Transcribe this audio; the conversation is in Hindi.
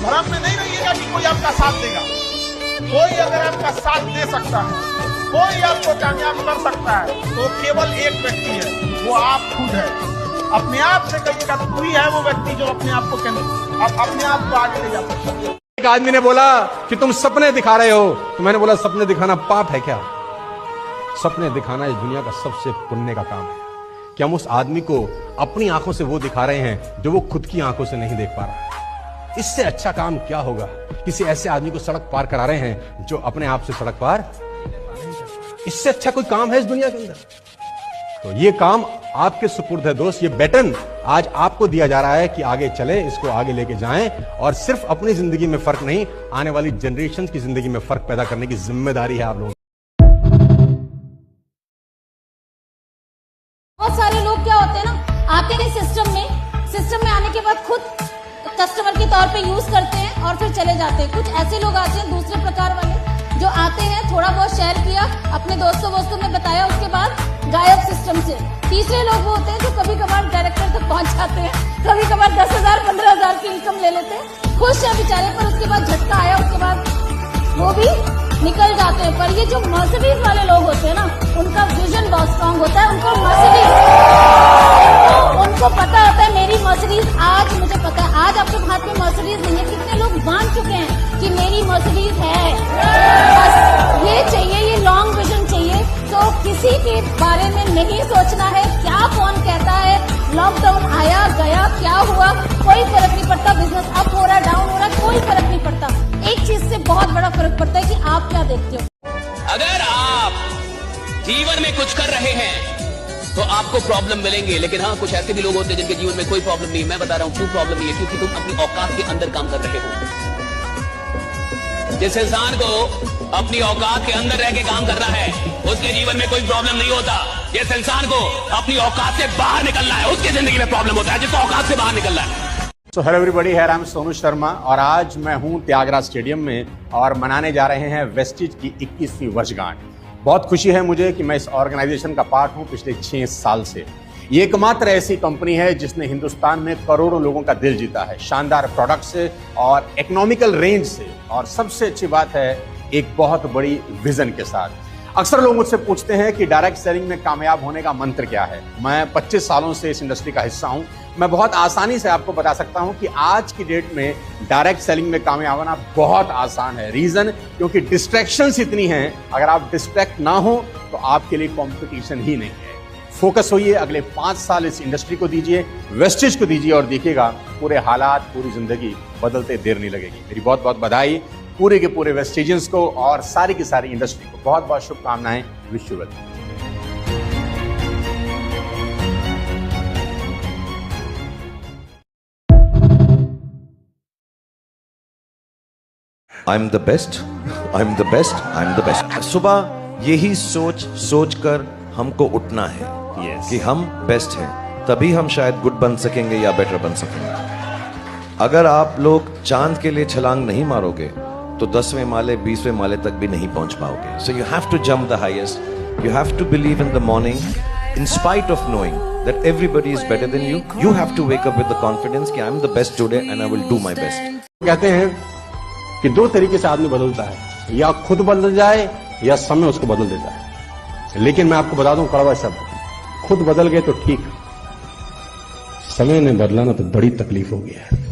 भ्रम में नहीं रहिएगा कि कोई आपका साथ देगा। कोई अगर आपका साथ दे सकता है, कोई आपको कामयाब कर सकता है, तो केवल एक व्यक्ति है, वो आप खुद है। अपने आप से कहिएगा तो ही है वो व्यक्ति जो अपने आप को आगे ले जा सकता है। एक आदमी ने बोला कि तुम सपने दिखा रहे हो, तो मैंने बोला सपने दिखाना पाप है क्या? सपने दिखाना इस दुनिया का सबसे पुण्य का काम है कि हम उस आदमी को अपनी आंखों से वो दिखा रहे हैं जो वो खुद की आंखों से नहीं देख पा रहा है। इससे अच्छा काम क्या होगा? किसी ऐसे आदमी को सड़क पार करा रहे हैं जो अपने आप से सड़क पार, इससे अच्छा कोई काम है इस दुनिया के अंदर? तो ये काम आपके सुपुर्द है दोस्त। ये बैटन आज आपको दिया जा रहा है कि आगे चले, इसको आगे लेके जाएं और सिर्फ अपनी जिंदगी में फर्क नहीं, आने वाली जनरेशन की जिंदगी में फर्क पैदा करने की जिम्मेदारी है आप लोगों। बहुत सारे लोग क्या होते हैं ना, आते हैं सिस्टम में आने के बाद खुद कस्टमर के तौर पे यूज करते हैं और फिर चले जाते हैं। कुछ ऐसे लोग आते हैं दूसरे प्रकार वाले, जो आते हैं थोड़ा बहुत शेयर किया, अपने दोस्तों में बताया, उसके बाद गायब सिस्टम से। तीसरे लोग वो होते हैं जो कभी कभार डायरेक्टर तक पहुंच जाते हैं, कभी कभार 10,000 15,000 की इनकम ले लेते हैं, खुश है बेचारे, पर उसके बाद झटका आया, उसके बाद वो भी निकल जाते हैं। पर ये जो मर्सिडीज वाले लोग होते हैं ना, उनका विजन बहुत स्ट्रांग होता है। उनको पता होता है मेरी मर्सिडीज, आज मुझे पता है आज आपके हाथ में मर्सिडीज नहीं है, कितने लोग मान चुके हैं कि मेरी मर्सिडीज है। बस ये चाहिए, ये लॉन्ग विजन चाहिए। तो किसी के बारे में नहीं सोचना है क्या कौन कहता है, लॉकडाउन आया गया क्या हुआ, कोई फर्क नहीं पड़ता। बिजनेस अप हो रहा डाउन हो रहा, कोई फर्क नहीं पड़ता। एक चीज से बहुत बड़ा फर्क पड़ता है कि आप क्या देखते हो। अगर आप जीवन में कुछ कर रहे हैं तो आपको प्रॉब्लम मिलेंगे, लेकिन हाँ कुछ ऐसे भी लोग होते हैं जिनके जीवन में कोई प्रॉब्लम नहीं। मैं बता रहा हूं क्यों प्रॉब्लम नहीं है, क्योंकि तुम अपनी औकात के अंदर काम कर रहे हो। जिस इंसान को अपनी औकात के अंदर रह के काम करना है उसके जीवन में कोई प्रॉब्लम नहीं होता। जिस इंसान को अपनी औकात से बाहर निकलना है उसकी जिंदगी में प्रॉब्लम होता है, जिसको औकात से बाहर निकलना है। So hello everybody, here I am Sonu Sharma और आज मैं हूं त्यागराज स्टेडियम में और मनाने जा रहे हैं वेस्टिज की 21वीं वर्षगांठ। बहुत खुशी है मुझे कि मैं इस ऑर्गेनाइजेशन का पार्ट हूं पिछले 6 साल से। ये एकमात्र ऐसी कंपनी है जिसने हिंदुस्तान में करोड़ों लोगों का दिल जीता है, शानदार प्रोडक्ट से और इकोनॉमिकल रेंज से, और सबसे अच्छी बात है एक बहुत बड़ी विजन के साथ। अक्सर लोग मुझसे पूछते हैं कि डायरेक्ट सेलिंग में कामयाब होने का मंत्र क्या है। मैं 25 सालों से इस इंडस्ट्री का हिस्सा हूं। मैं बहुत आसानी से आपको बता सकता हूं कि आज की डेट में डायरेक्ट सेलिंग में कामयाब होना बहुत आसान है। रीजन क्योंकि डिस्ट्रैक्शंस इतनी हैं, अगर आप डिस्ट्रैक्ट ना हो तो आपके लिए कंपटीशन ही नहीं है। फोकस होइए, अगले 5 साल इस इंडस्ट्री को दीजिए, वेस्टिज को दीजिए और देखिएगा पूरे हालात, पूरी जिंदगी बदलते देर नहीं लगेगी। मेरी बहुत बहुत बधाई पूरे के पूरे वेस्टिजियंस को और सारी की सारी इंडस्ट्री को बहुत बहुत शुभकामनाएं। Wish you well. I'm the best, I'm the best, I'm the best। सुबह यही सोच कर हमको उठना है कि हम बेस्ट हैं, तभी हम शायद गुड बन सकेंगे या बेटर बन सकेंगे। अगर आप लोग चांद के लिए छलांग नहीं मारोगे तो 10वें माले 20वें माले तक भी नहीं पहुंच पाओगे। So you have to jump the highest, you have to believe in the morning in spite of knowing that everybody is better than you, you have to wake up with the confidence कि I'm the best today and I will do my best। कहते हैं कि 2 तरीके से आदमी बदलता है, या खुद बदल जाए या समय उसको बदल देता है। लेकिन मैं आपको बता दूं कड़वा शब्द, खुद बदल गए तो ठीक, समय ने बदला ना तो बड़ी तकलीफ हो गई है।